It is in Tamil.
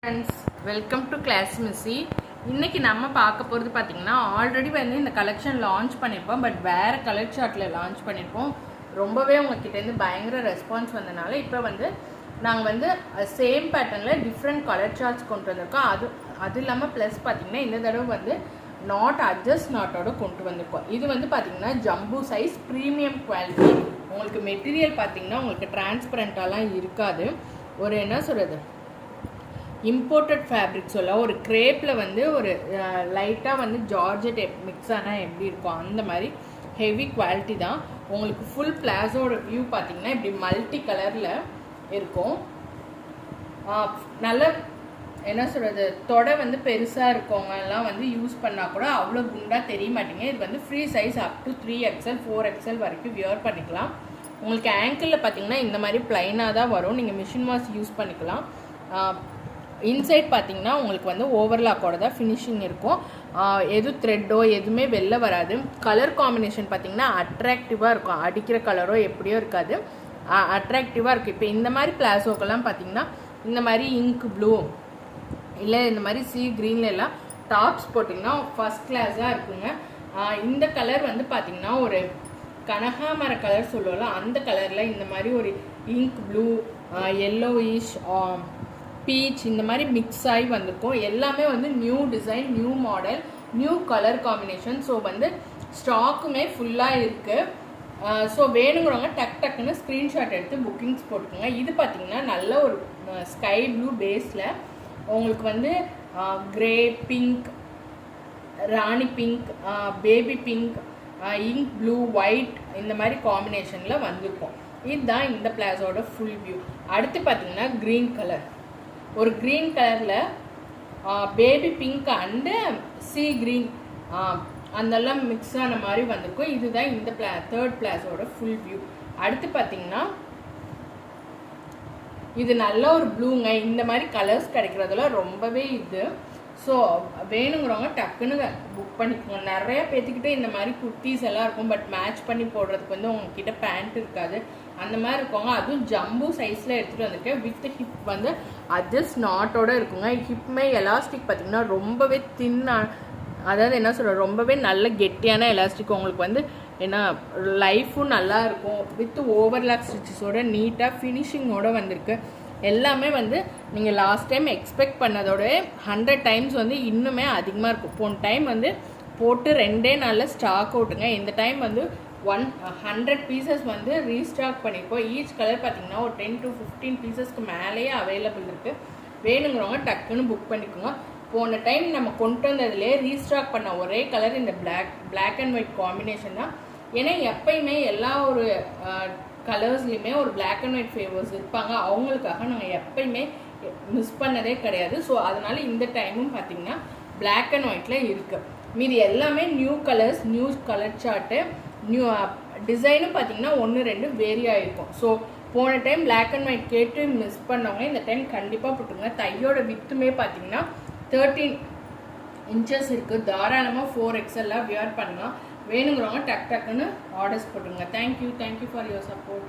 Friends, welcome to class missy. இன்றைக்கி நம்ம பார்க்க போகிறது பார்த்திங்கன்னா, ஆல்ரெடி வந்து இந்த கலெக்ஷன் லான்ச் பண்ணியிருப்போம். பட் வேறு கலர் சார்ட்டில் லான்ச் பண்ணியிருப்போம். ரொம்பவே உங்ககிட்டேருந்து பயங்கர ரெஸ்பான்ஸ் வந்தனால இப்போ வந்து நாங்கள் வந்து சேம் பேட்டர்னில் டிஃப்ரெண்ட் கலர் சார்ட்ஸ் கொண்டு வந்திருக்கோம். அது இல்லாமல் ப்ளஸ் பார்த்திங்கன்னா இந்த தடவை வந்து அட்ஜஸ்ட் நாட்டோட கொண்டு வந்திருக்கோம். இது வந்து பார்த்திங்கன்னா ஜம்பு சைஸ் ப்ரீமியம் குவாலிட்டி. உங்களுக்கு மெட்டீரியல் பார்த்திங்கன்னா உங்களுக்கு டிரான்ஸ்பரண்ட்டாலாம் இருக்காது. ஒரு என்ன சொல்கிறது, இம்போர்ட்டட் ஃபேப்ரிக் சொல்ல ஒரு க்ரேப்பில் வந்து ஒரு லைட்டாக வந்து ஜார்ஜெட் மிக்ஸ் ஆனால் எப்படி இருக்கும் அந்த மாதிரி ஹெவி குவாலிட்டி தான். உங்களுக்கு ஃபுல் பிளாஸோட வியூ பார்த்திங்கன்னா இப்படி மல்டி கலரில் இருக்கும். நல்ல என்ன சொல்கிறது, தொடை வந்து பெருசாக இருக்கவங்கலாம் வந்து யூஸ் பண்ணால் கூட அவ்வளோ குண்டாக தெரிய மாட்டேங்க. இது வந்து free size up to 3XL 4XL வரைக்கும் வியர் பண்ணிக்கலாம். உங்களுக்கு ஆங்கிளில் பார்த்திங்கன்னா இந்த மாதிரி ப்ளைனாக தான் வரும். நீங்கள் மிஷின் வாஷ் யூஸ் பண்ணிக்கலாம். இன்சைட் பார்த்திங்கன்னா உங்களுக்கு வந்து ஓவர்லாக்கோட தான் ஃபினிஷிங் இருக்கும். எதுவும் த்ரெட்டோ எதுவுமே வெளில வராது. கலர் காம்பினேஷன் பார்த்திங்கன்னா அட்ராக்டிவாக இருக்கும். அடிக்கிற கலரோ எப்படியோ இருக்காது, அட்ராக்டிவாக இருக்குது. இப்போ இந்த மாதிரி பிளாசோக்கெல்லாம் பார்த்திங்கன்னா இந்த மாதிரி இங்க் ப்ளூ இல்லை இந்த மாதிரி சி க்ரீனில் எல்லாம் டாப்ஸ் போட்டிங்கன்னா ஃபஸ்ட் கிளாஸாக இருக்குங்க. இந்த கலர் வந்து பார்த்திங்கன்னா ஒரு கனகாமர கலர் சொல்லுவோம்ல, அந்த கலரில் இந்த மாதிரி ஒரு இங்க் ப்ளூ, எல்லோயிஷ், பீச் இந்த மாதிரி மிக்ஸ் ஆகி வந்திருக்கும். எல்லாமே வந்து new design, new model, new colour combination. So வந்து ஸ்டாக்குமே ஃபுல்லாக இருக்குது. ஸோ வேணுங்கிறவங்க டக்குன்னு ஸ்க்ரீன்ஷாட் எடுத்து புக்கிங்ஸ் போட்டுக்கோங்க. இது பார்த்திங்கன்னா நல்ல ஒரு ஸ்கை ப்ளூ பேஸில் உங்களுக்கு வந்து grey, pink, rani pink, baby pink, ink blue, white இந்த மாதிரி காம்பினேஷனில் வந்திருக்கும். இதுதான் இந்த பிளாஸோட ஃபுல் வியூ. அடுத்து பார்த்திங்கன்னா க்ரீன் கலர், ஒரு க்ரீன் கலரில் baby pink and C green அதெல்லாம் மிக்ஸ் ஆன மாதிரி வந்திருக்கும். இதுதான் இந்த தேர்ட் பிளாஸோட ஃபுல் வியூ. அடுத்து பார்த்திங்கன்னா இது நல்ல ஒரு ப்ளூங்க. இந்த மாதிரி கலர்ஸ் கிடைக்கிறதுல ரொம்பவே இது. ஸோ வேணுங்கிறவங்க டக்குன்னு புக் பண்ணிக்கோங்க. நிறைய பேர்த்துக்கிட்டே இந்த மாதிரி குர்த்திஸ் எல்லாம் இருக்கும். பட் மேட்ச் பண்ணி போடுறதுக்கு வந்து உங்ககிட்ட பேண்ட் இருக்காது. அந்த மாதிரி இருக்கவங்க, அதுவும் ஜம்பு சைஸில் எடுத்துகிட்டு வந்திருக்கேன். வித் ஹிப் வந்து அட்ஜஸ்ட் நாட்டோட இருக்குங்க. ஹிப்மே எலாஸ்டிக் பார்த்திங்கன்னா ரொம்பவே அதாவது என்ன சொல்கிற, ரொம்பவே நல்ல கெட்டியான எலாஸ்டிக். உங்களுக்கு வந்து ஏன்னா லைஃபும் நல்லா இருக்கும். வித் ஓவர்லாக் ஸ்டிச்சஸோட நீட்டாக ஃபினிஷிங்கோடு வந்திருக்கு. எல்லாமே வந்து நீங்கள் லாஸ்ட் டைம் எக்ஸ்பெக்ட் பண்ணதோட 100 டைம்ஸ் வந்து இன்னுமே அதிகமாக இருக்கும். போன டைம் வந்து போட்டு 2 நாளில் ஸ்டாக் அவுட்டுங்க. இந்த டைம் வந்து 100 பீசஸ் வந்து ரீஸ்டாக் பண்ணியிருக்கோம். ஈச் கலர் பார்த்திங்கன்னா ஒரு 10 to 15 பீசஸ்க்கு மேலேயே அவைலபிள் இருக்குது. வேணுங்கிறவங்க டக்குன்னு புக் பண்ணிக்கோங்க. போன டைம் நம்ம கொண்டு வந்ததுலேயே ரீஸ்டாக் பண்ண ஒரே கலர் இந்த பிளாக் அண்ட் ஒயிட் காம்பினேஷன் தான். ஏன்னா எப்பயுமே எல்லா ஒரு கலர்ஸ்லையுமே ஒரு பிளாக் அண்ட் ஒயிட் ஃபேவர்ஸ் இருப்பாங்க. அவங்களுக்காக நாங்கள் எப்பயுமே மிஸ் பண்ணதே கிடையாது. ஸோ அதனால் இந்த டைமும் பார்த்திங்கன்னா பிளாக் அண்ட் ஒயிட்டில் இருக்குது. மீதி எல்லாமே new colours, new colour chart, new டிசைனும் பார்த்திங்கன்னா 1-2 வேரி ஆகிருக்கும். ஸோ போன டைம் பிளாக் அண்ட் ஒயிட் கேட்டு மிஸ் பண்ணவங்க இந்த டைம் கண்டிப்பாக போட்டுருங்க. தையோட வித்துமே பார்த்திங்கன்னா 13 inches இருக்குது. தாராளமாக 4XL வியர் பண்ணலாம். வேணுங்கிறவங்க டக்குன்னு ஆர்டர்ஸ் போட்டுருங்க. Thank you for your support.